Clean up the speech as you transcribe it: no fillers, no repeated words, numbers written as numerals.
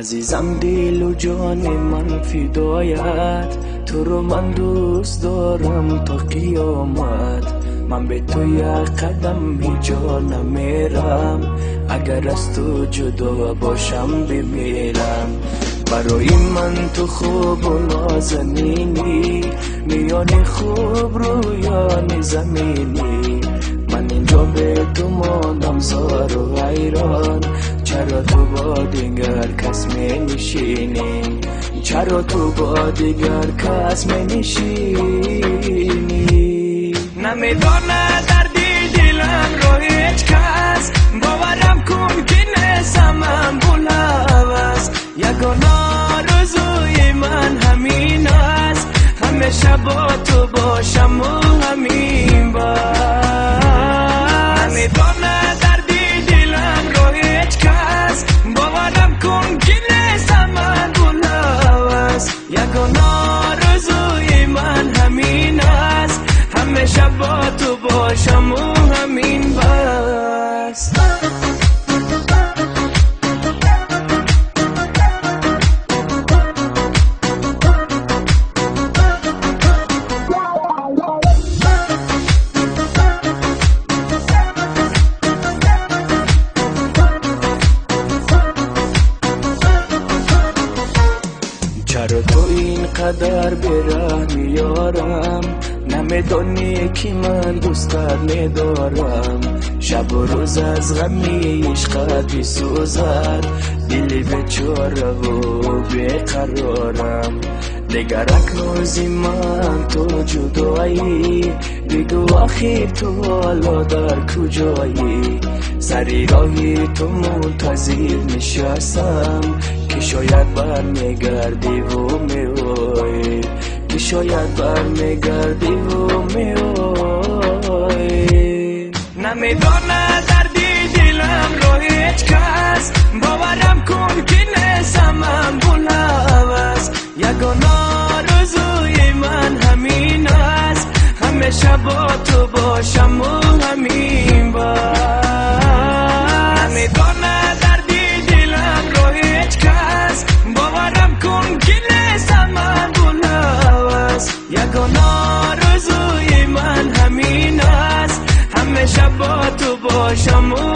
عزیزم دل و جان من فدایت، تو رو من دوست دارم تا قیامت. من به تو یک قدم هیچا نمیرم، اگر از تو جدا باشم بمیرم. برای من تو خوب و نازنینی، میان خوب رویان زمینی. من اینجا به تو ماندم زار و حیران، چرا تو با دیگر کس می نشینی؟ چرا تو با دیگر کس می نشینی؟ نمیدانه دردی دلم رو هیچ کس، باورم کن که نیستم بلوز. یگانه آرزوی من همین است، همیشه با تو باشم و همین بس. نمیدانه دردی دلم رو هیچ کس، باورم کن که نیستم بلوز. یگانه آرزوی من همین است، همیشه با تو باشم و همین بس. چرا تو اینقدر بی‌رحم میارم؟ نمیدانی که من دوستت ندارم. شب و روز از غمی عشقت بسوزد، دل بیچاره و بیقرارم. دیگر اکنون من تو جدایی، بگو آخر تو حالا در کجایی؟ سری راهی تو منتظر نشستم، که شاید برمیگردی و میوی، که شاید برمیگردی و میوی. نمیدانه دردی دلم رو هیچ کس، باورم کن که نیستم بلوز. یگانه آرزوی من همین است، همیشه با تو باشم و همین بس. نمیدانه دردی دلم رو هیچ کس، باورم کن که نیستم بلوز. یگانه آرزوی من همین است، همیشه با تو باشم و